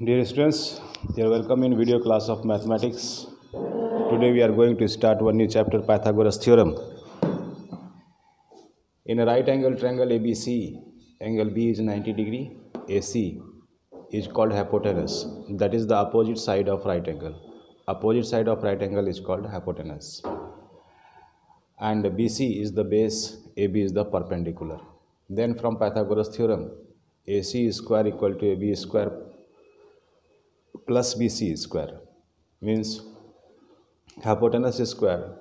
Dear students, you are welcome in video class of mathematics. Today we are going to start one new chapter, Pythagoras theorem. In a right angle triangle ABC, angle B is 90 degree, AC is called hypotenuse. That is the opposite side of right angle. Opposite side of right angle is called hypotenuse. And BC is the base, AB is the perpendicular. Then from Pythagoras theorem, AC square equal to AB square plus BC square means hypotenuse square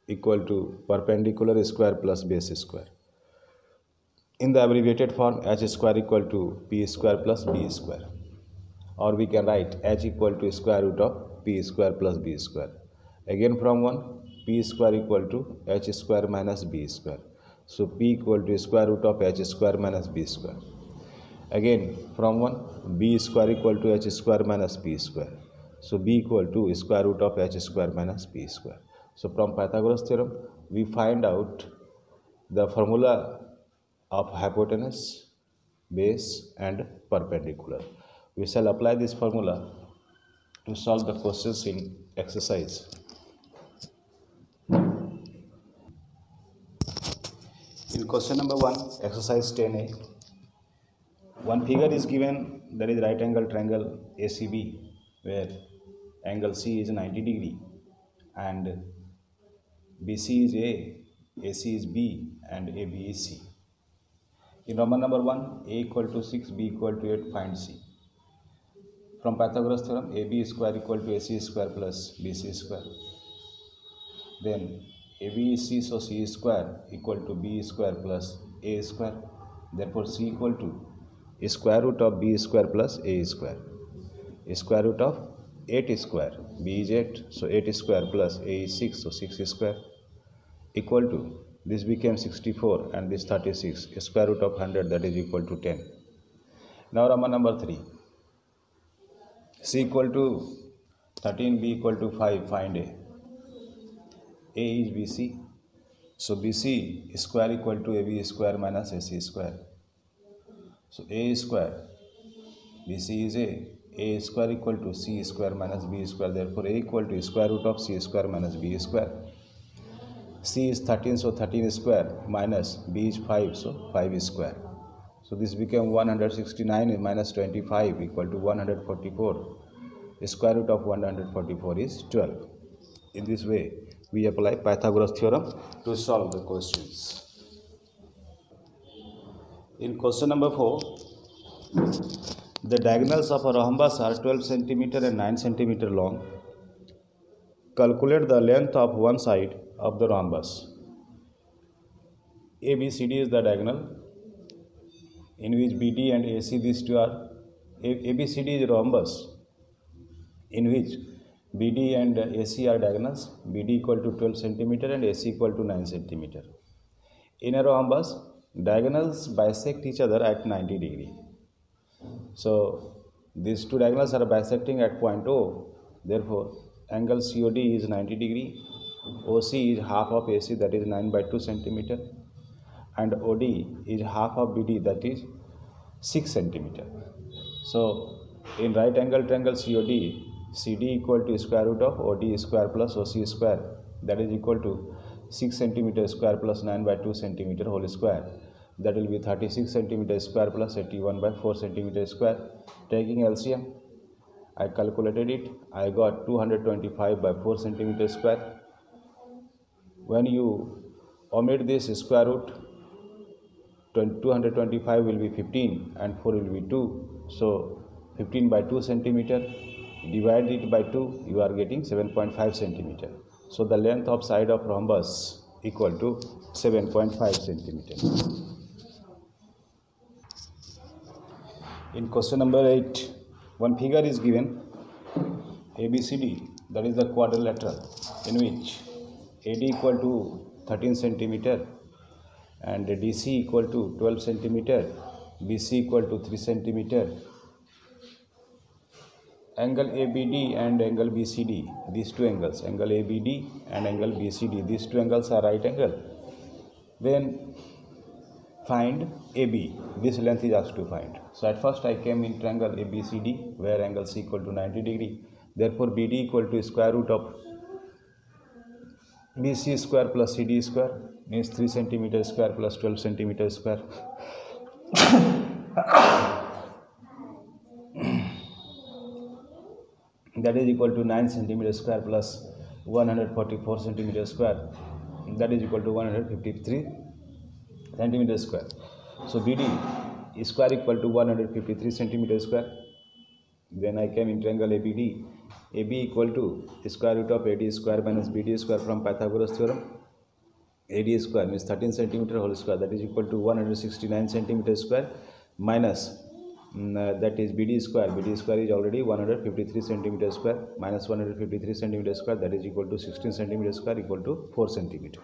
equal to perpendicular square plus base square. In the abbreviated form, h square equal to p square plus b square, or we can write h equal to square root of p square plus b square. Again from one, p square equal to h square minus b square. So p equal to square root of h square minus b square. Again from one, b square equal to h square minus p square. So b equal to square root of h square minus p square. So from Pythagoras theorem, we find out the formula of hypotenuse, base and perpendicular. We shall apply this formula to solve the questions in exercise. In question number 1, exercise 10a, one figure is given, that is right angle triangle ACB, where angle C is 90 degree and BC is A, AC is B and AB is C. In Roman number 1, A equal to 6, B equal to 8, find C. From Pythagoras theorem, AB square equal to AC square plus BC square. Then AB is C, so C square equal to B square plus A square. Therefore, C equal to square root of B square plus A square. Square root of 8 square, B is 8, so 8 square plus A is 6, so 6 square equal to, this became 64 and this 36, square root of 100, that is equal to 10. Now Roman number 3, C equal to 13, B equal to 5, find A. A is BC, so BC square equal to AB square minus AC square. So A square, BC is A square equal to C square minus B square, therefore A equal to square root of C square minus B square. C is 13, so 13 square minus B is 5, so 5 square. So this became 169 minus 25 equal to 144. Square root of 144 is 12. In this way, we apply Pythagoras theorem to solve the questions. In question number 4, the diagonals of a rhombus are 12 cm and 9 cm long. Calculate the length of one side of the rhombus. ABCD is the diagonal in which BD and AC, these two are. ABCD is a rhombus in which BD and AC are diagonals. BD equal to 12 cm and AC equal to 9 cm. In a rhombus, diagonals bisect each other at 90 degree. So these two diagonals are bisecting at point O. Therefore, angle COD is 90 degree. OC is half of AC, that is 9 by 2 cm, and OD is half of BD, that is 6 cm. So in right angle triangle COD, CD equal to square root of OD square plus OC square, that is equal to 6 cm square plus 9 by 2 cm whole square, that will be 36 cm square plus 81 by 4 cm square. Taking LCM, I calculated it, I got 225 by 4 cm square. When you omit this square root, 225 will be 15 and 4 will be 2. So 15 by 2 cm, divide it by 2, you are getting 7.5 cm. So the length of side of rhombus equal to 7.5 cm. In question number 8, one figure is given, ABCD, that is the quadrilateral, in which AD equal to 13 cm and DC equal to 12 cm, BC equal to 3 cm. Angle ABD and angle BCD, these two angles, angle ABD and angle BCD, these two angles are right angle. Then find AB. This length is asked to find. So at first I came in triangle ABCD where angle C equal to 90 degree. Therefore BD equal to square root of BC square plus CD square means 3 centimeter square plus 12 centimeter square. That is equal to 9 centimeter square plus 144 centimeter square. That is equal to 153 centimeter square. So BD is square equal to 153 centimeter square. Then I came in triangle ABD. AB equal to square root of AD square minus BD square from Pythagoras theorem. AD square means 13 centimeter whole square, that is equal to 169 centimeter square minus that is BD square. BD square is already 153 centimeter square minus 153 centimeter square, that is equal to 16 centimeter square equal to 4 centimeter.